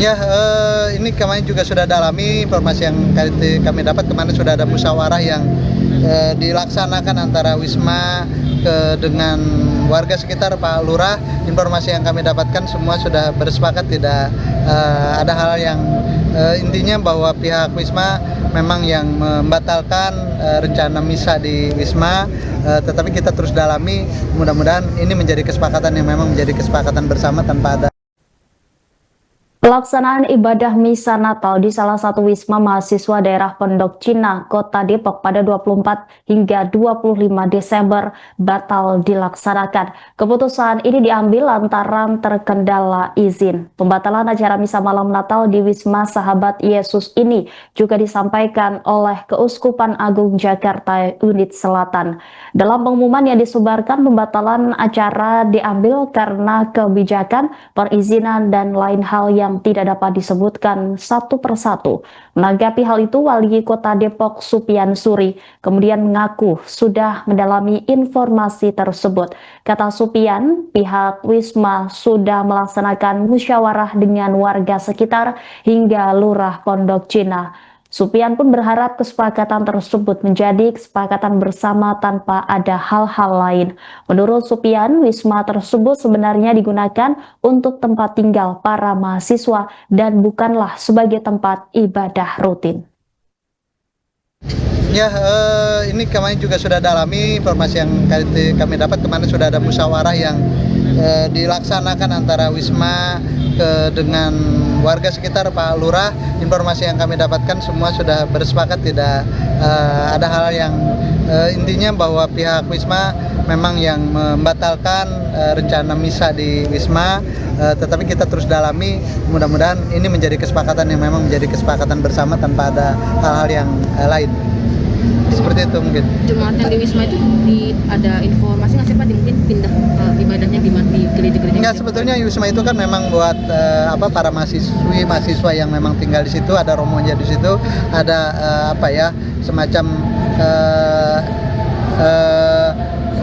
Ya, ini kemarin juga sudah dalami informasi yang kami dapat. Kemarin sudah ada musyawarah yang dilaksanakan antara Wisma dengan warga sekitar, Pak Lurah. Informasi yang kami dapatkan semua sudah bersepakat, tidak ada hal yang intinya bahwa pihak Wisma memang yang membatalkan rencana misa di Wisma, tetapi kita terus dalami. Mudah-mudahan ini menjadi kesepakatan yang memang menjadi kesepakatan bersama tanpa ada. Pelaksanaan ibadah misa Natal di salah satu wisma mahasiswa daerah Pondok Cina, Kota Depok pada 24 hingga 25 Desember batal dilaksanakan. Keputusan ini diambil lantaran terkendala izin. Pembatalan acara misa malam Natal di Wisma Sahabat Yesus ini juga disampaikan oleh Keuskupan Agung Jakarta Unit Selatan. Dalam pengumuman yang disebarkan, pembatalan acara diambil karena kebijakan, perizinan, dan lain hal yang tidak dapat disebutkan satu persatu. Menanggapi hal itu, Wali Kota Depok Supian Suri kemudian mengaku sudah mendalami informasi tersebut. Kata Supian, pihak Wisma sudah melaksanakan musyawarah dengan warga sekitar hingga Lurah Pondok Cina. Supian pun berharap kesepakatan tersebut menjadi kesepakatan bersama tanpa ada hal-hal lain. Menurut Supian, wisma tersebut sebenarnya digunakan untuk tempat tinggal para mahasiswa dan bukanlah sebagai tempat ibadah rutin. Ya, ini kemarin juga sudah dalami informasi yang kami dapat. Kemarin sudah ada musyawarah yang dilaksanakan antara Wisma dengan warga sekitar, Pak Lurah. Informasi yang kami dapatkan semua sudah bersepakat, tidak ada hal yang intinya bahwa pihak Wisma memang yang membatalkan rencana misa di Wisma, tetapi kita terus dalami. Mudah-mudahan ini menjadi kesepakatan yang memang menjadi kesepakatan bersama tanpa ada hal-hal yang lain. Seperti itu mungkin. Jemaat yang di Wisma itu ada informasi nggak sih Pak, mungkin pindah ibadahnya di gereja-gereja? Enggak, sebetulnya Wisma itu kan memang buat para mahasiswa yang memang tinggal di situ, ada romonya di situ, ada semacam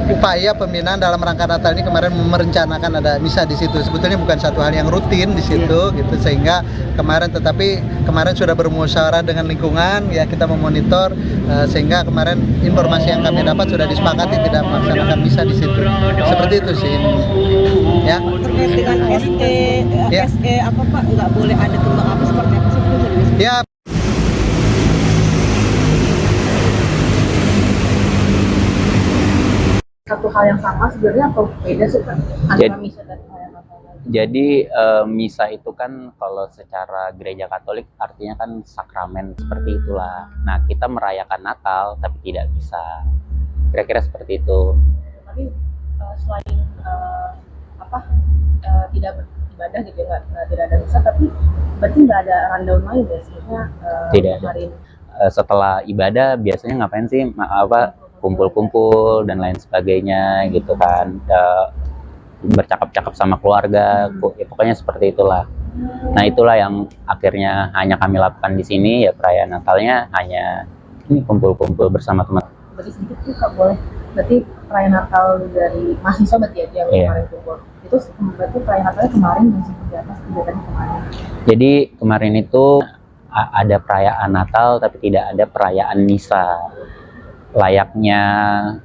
upaya pembinaan dalam rangka Natal ini. Kemarin merencanakan ada misa di situ. Sebetulnya bukan satu hal yang rutin di situ, gitu, sehingga kemarin sudah bermusyawarah dengan lingkungan, ya kita memonitor, sehingga kemarin informasi yang kami dapat sudah disepakati tidak melaksanakan misa di situ. Seperti itu sih. Ya. Terkait dengan SE apa Pak, nggak boleh ada kembang api seperti apa sih? Ya. Satu hal yang sama sebenarnya atau beda sih Pak antara misa dan perayaan Natal? Jadi misa itu kan kalau secara gereja Katolik artinya kan sakramen, seperti itulah. Nah, kita merayakan Natal tapi tidak bisa. Kira-kira seperti itu. Tapi selain tidak beribadah gitu ya, tidak ada misa, tapi berarti nggak ada rundown lain ya sebenarnya? Tidak ada. Setelah ibadah biasanya ngapain sih? Kumpul-kumpul dan lain sebagainya gitu kan, bercakap-cakap sama keluarga, ya pokoknya seperti itulah. Nah, itulah yang akhirnya hanya kami lakukan di sini, ya perayaan Natalnya hanya ini kumpul-kumpul bersama teman. Berarti sedikit tuh Kak, boleh. Berarti perayaan Natal dari mahasiswa berarti ya yang kemarin kumpul. Itu berarti perayaan Natalnya kemarin dan seperti apa kegiatannya kemarin? Jadi kemarin itu ada perayaan Natal tapi tidak ada perayaan misa. Layaknya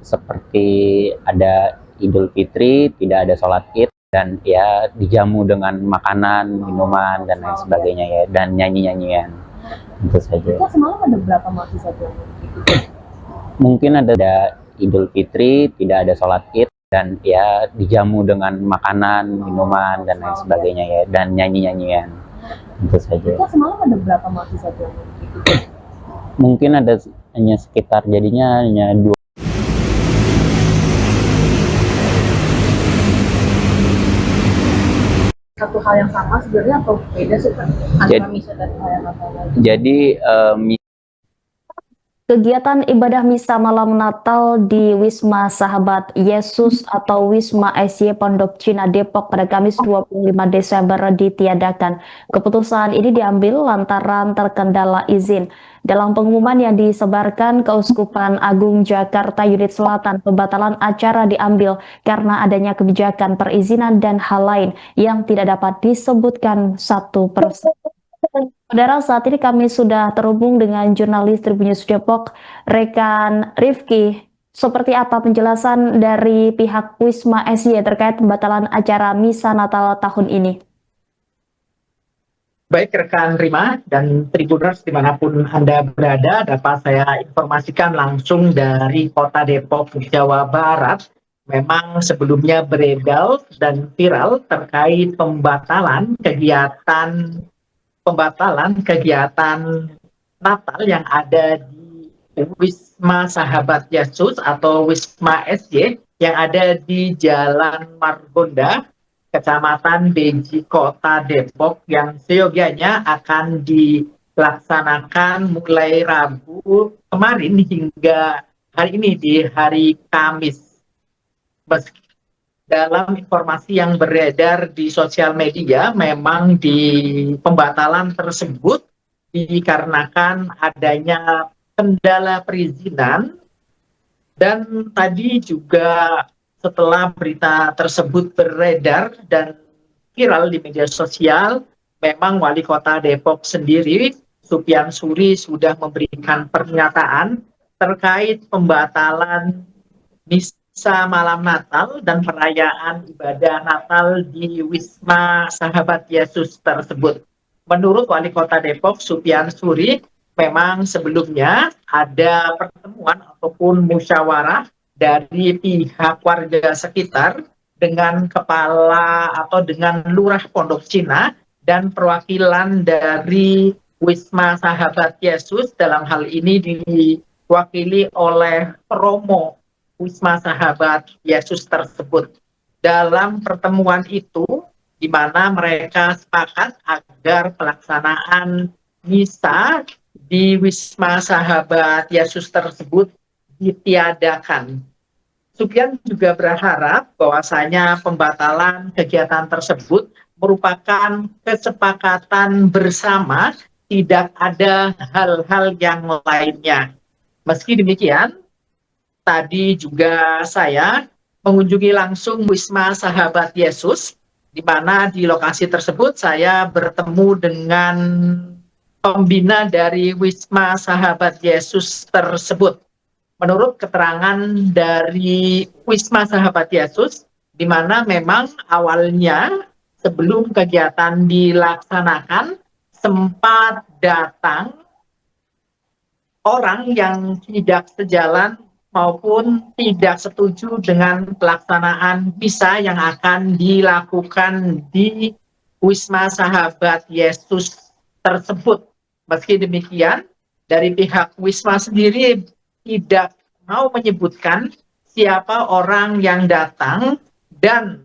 seperti ada Idul Fitri, tidak ada sholat Id, dan ya dijamu dengan makanan, minuman, dan lain sebagainya ya, dan nyanyi-nyanyian. Itu saja. Kita semalam ada berapa mahasiswa tuh? Mungkin ada Idul Fitri, tidak ada sholat Id, dan ya dijamu dengan makanan, minuman, dan lain sebagainya ya, dan nyanyi-nyanyian. Itu saja. Kita semalam ada berapa mahasiswa tuh? Mungkin ada hanya sekitar, jadinya hanya 2. Satu hal yang sama sebenarnya atau beda sih Pak antara misa dan perayaan Natal? Jadi Kegiatan ibadah misa malam Natal di Wisma Sahabat Yesus atau Wisma SY Pondok Cina Depok pada Kamis 25 Desember ditiadakan. Keputusan ini diambil lantaran terkendala izin. Dalam pengumuman yang disebarkan Keuskupan Agung Jakarta Unit Selatan, pembatalan acara diambil karena adanya kebijakan perizinan dan hal lain yang tidak dapat disebutkan satu persatu. Saudara, saat ini kami sudah terhubung dengan jurnalis Tribun News Depok, rekan Rifki. Seperti apa penjelasan dari pihak Wisma SY terkait pembatalan acara Misa Natal tahun ini? Baik rekan Rima dan Tribuners dimanapun Anda berada, dapat saya informasikan langsung dari Kota Depok, Jawa Barat. Memang sebelumnya beredar dan viral terkait pembatalan kegiatan Natal yang ada di Wisma Sahabat Yesus atau Wisma SY yang ada di Jalan Margonda, Kecamatan Beji, Kota Depok, yang seyogianya akan dilaksanakan mulai Rabu kemarin hingga hari ini di hari Kamis. Dalam informasi yang beredar di sosial media, memang di pembatalan tersebut dikarenakan adanya kendala perizinan, dan tadi juga setelah berita tersebut beredar dan viral di media sosial, memang Wali Kota Depok sendiri, Supian Suri, sudah memberikan pernyataan terkait pembatalan misa malam Natal dan perayaan ibadah Natal di Wisma Sahabat Yesus tersebut. Menurut Wali Kota Depok, Supian Suri, memang sebelumnya ada pertemuan ataupun musyawarah dari pihak warga sekitar dengan kepala atau dengan lurah Pondok Cina dan perwakilan dari Wisma Sahabat Yesus, dalam hal ini diwakili oleh Romo Wisma Sahabat Yesus tersebut. Dalam pertemuan itu, di mana mereka sepakat agar pelaksanaan misa di Wisma Sahabat Yesus tersebut ditiadakan. Supian juga berharap bahwasanya pembatalan kegiatan tersebut merupakan kesepakatan bersama, tidak ada hal-hal yang lainnya. Meski demikian, tadi juga saya mengunjungi langsung Wisma Sahabat Yesus, di mana di lokasi tersebut saya bertemu dengan pembina dari Wisma Sahabat Yesus tersebut. Menurut keterangan dari Wisma Sahabat Yesus, di mana memang awalnya sebelum kegiatan dilaksanakan sempat datang orang yang tidak sejalan maupun tidak setuju dengan pelaksanaan misa yang akan dilakukan di Wisma Sahabat Yesus tersebut. Meski demikian, dari pihak Wisma sendiri tidak mau menyebutkan siapa orang yang datang dan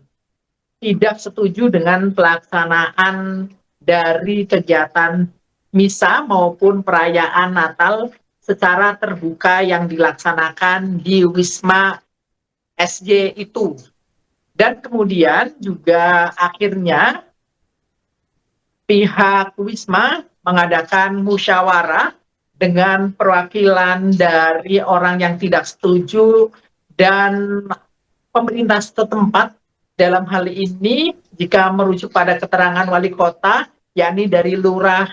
tidak setuju dengan pelaksanaan dari kegiatan misa maupun perayaan Natal secara terbuka yang dilaksanakan di Wisma SY itu. Dan kemudian juga akhirnya pihak Wisma mengadakan musyawarah dengan perwakilan dari orang yang tidak setuju dan pemerintah setempat. Dalam hal ini, jika merujuk pada keterangan wali kota, yakni dari lurah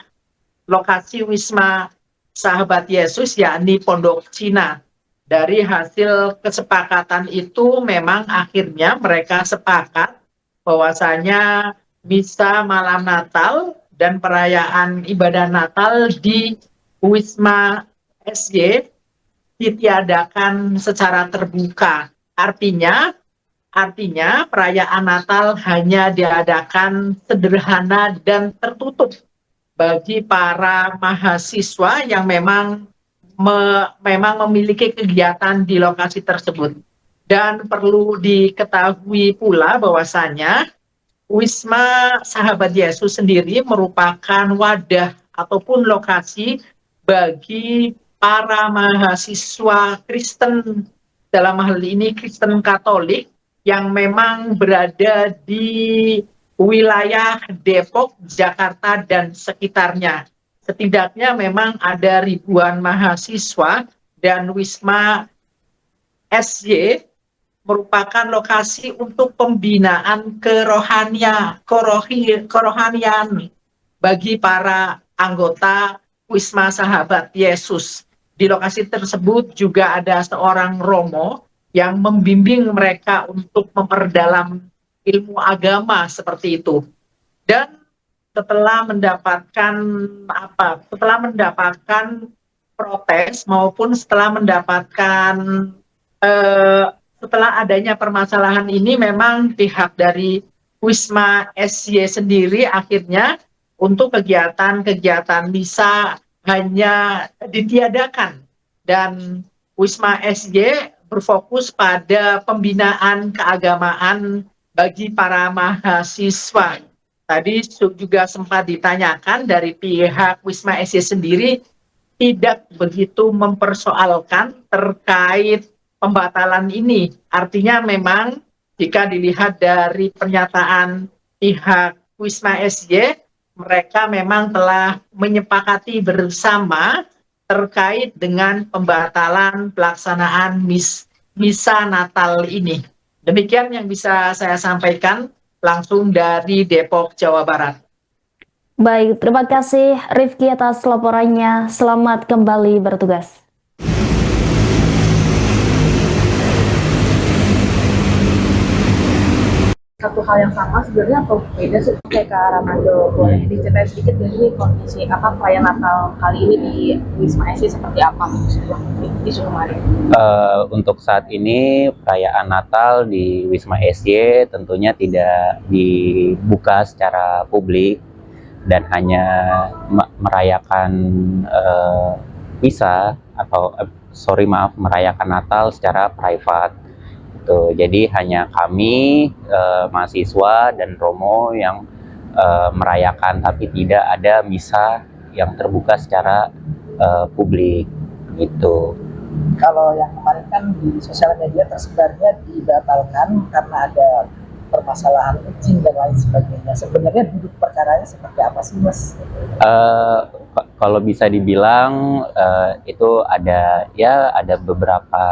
lokasi Wisma Sahabat Yesus, yakni Pondok Cina. Dari hasil kesepakatan itu memang akhirnya mereka sepakat bahwasanya misa malam Natal dan perayaan ibadah Natal di Wisma SY ditiadakan secara terbuka. Artinya perayaan Natal hanya diadakan sederhana dan tertutup bagi para mahasiswa yang memang memiliki kegiatan di lokasi tersebut. Dan perlu diketahui pula bahwasanya Wisma Sahabat Yesus sendiri merupakan wadah ataupun lokasi bagi para mahasiswa Kristen, dalam hal ini Kristen Katolik, yang memang berada di wilayah Depok, Jakarta, dan sekitarnya. Setidaknya memang ada ribuan mahasiswa, dan Wisma SY merupakan lokasi untuk pembinaan kerohanian bagi para anggota Wisma Sahabat Yesus. Di lokasi tersebut juga ada seorang romo yang membimbing mereka untuk memperdalam ilmu agama seperti itu. Dan setelah mendapatkan protes maupun setelah mendapatkan setelah adanya permasalahan ini, memang pihak dari Wisma SY sendiri akhirnya untuk kegiatan-kegiatan misa hanya ditiadakan, dan Wisma SY berfokus pada pembinaan keagamaan bagi para mahasiswa. Tadi juga sempat ditanyakan dari pihak Wisma SY sendiri tidak begitu mempersoalkan terkait pembatalan ini. Artinya memang jika dilihat dari pernyataan pihak Wisma SY, mereka memang telah menyepakati bersama terkait dengan pembatalan pelaksanaan misa Natal ini. Demikian yang bisa saya sampaikan langsung dari Depok, Jawa Barat. Baik, terima kasih Rifki atas laporannya. Selamat kembali bertugas. Satu hal yang sama sebenarnya atau beda sih kayak Kak Ramando? Boleh diceritain sedikit dari kondisi perayaan Natal kali ini di Wisma SY seperti apa di Sukamari? Untuk saat ini perayaan Natal di Wisma SY tentunya tidak dibuka secara publik dan hanya merayakan misa atau merayakan Natal secara private. Jadi hanya kami mahasiswa dan romo yang merayakan, tapi tidak ada misa yang terbuka secara publik gitu. Kalau yang kemarin kan di sosial media tersebarnya dibatalkan karena ada permasalahan izin dan lain sebagainya. Sebenarnya duduk perkaranya seperti apa sih, Mas? Kalau bisa dibilang itu ada beberapa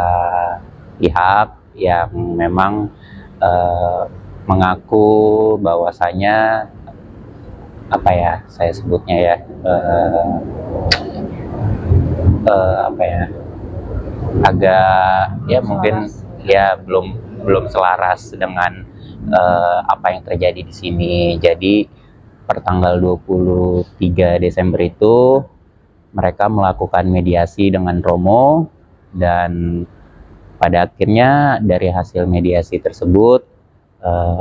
pihak yang memang mengaku bahwasanya saya sebutnya agak mungkin belum selaras dengan apa yang terjadi di sini. Jadi pertanggal 23 Desember itu mereka melakukan mediasi dengan Romo, dan pada akhirnya dari hasil mediasi tersebut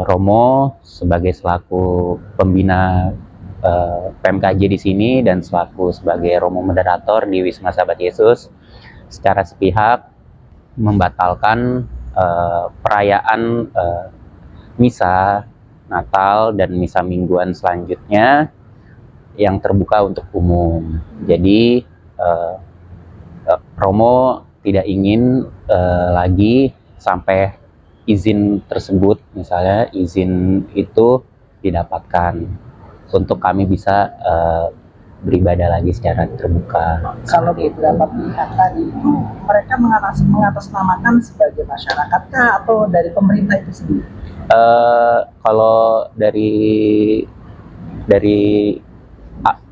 Romo sebagai selaku pembina PMKJ di sini dan sebagai Romo moderator di Wisma Sahabat Yesus secara sepihak membatalkan perayaan misa Natal dan misa mingguan selanjutnya yang terbuka untuk umum. Jadi Romo tidak ingin lagi sampai izin tersebut, misalnya izin itu didapatkan untuk kami bisa beribadah lagi secara terbuka. Kalau beberapa pihak tadi itu mereka mengatasnamakan sebagai masyarakat kah atau dari pemerintah itu sendiri? Kalau dari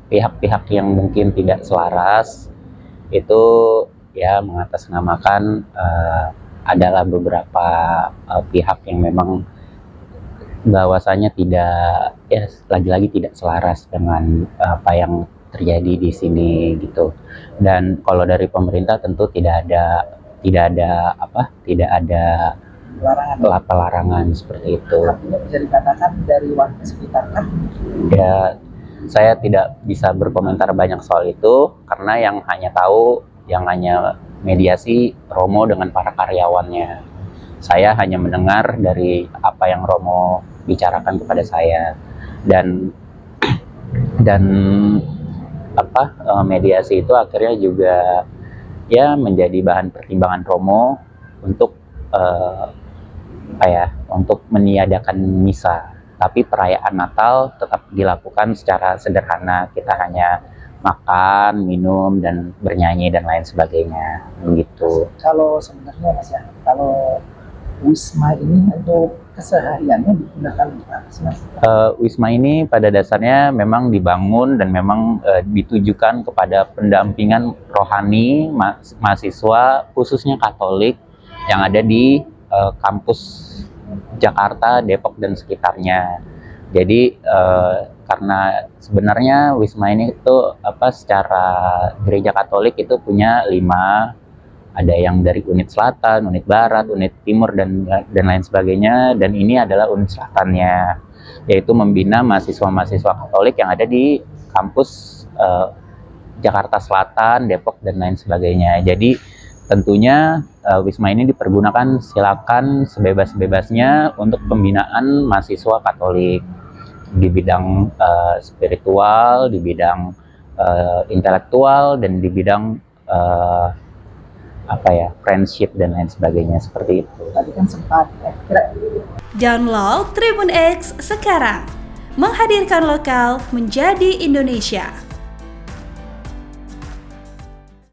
pihak-pihak yang mungkin tidak selaras itu mengatasnamakan adalah beberapa pihak yang memang bahwasanya lagi-lagi tidak selaras dengan apa yang terjadi di sini gitu. Dan kalau dari pemerintah tentu tidak ada larangan seperti itu. Artinya bisa dikatakan dari warga sekitar kan? Ya, saya tidak bisa berkomentar banyak soal itu karena yang hanya mediasi Romo dengan para karyawannya. Saya hanya mendengar dari apa yang Romo bicarakan kepada saya, dan mediasi itu akhirnya juga menjadi bahan pertimbangan Romo untuk untuk meniadakan misa. Tapi perayaan Natal tetap dilakukan secara sederhana. Kita hanya makan, minum, dan bernyanyi dan lain sebagainya begitu. Kalau sebenarnya Mas kalau Wisma ini untuk kesehariannya digunakan untuk apa sih, Mas? Wisma ini pada dasarnya memang dibangun dan memang ditujukan kepada pendampingan rohani mahasiswa khususnya Katolik yang ada di kampus Jakarta, Depok dan sekitarnya. Jadi karena sebenarnya Wisma ini itu secara gereja Katolik itu punya 5, ada yang dari unit selatan, unit barat, unit timur dan lain sebagainya, dan ini adalah unit selatannya, yaitu membina mahasiswa-mahasiswa Katolik yang ada di kampus Jakarta Selatan, Depok dan lain sebagainya. Jadi tentunya Wisma ini dipergunakan silakan sebebas-bebasnya untuk pembinaan mahasiswa Katolik di bidang spiritual, di bidang intelektual dan di bidang friendship dan lain sebagainya seperti itu. Tadi kan sempat Download Tribun X sekarang, menghadirkan lokal menjadi Indonesia.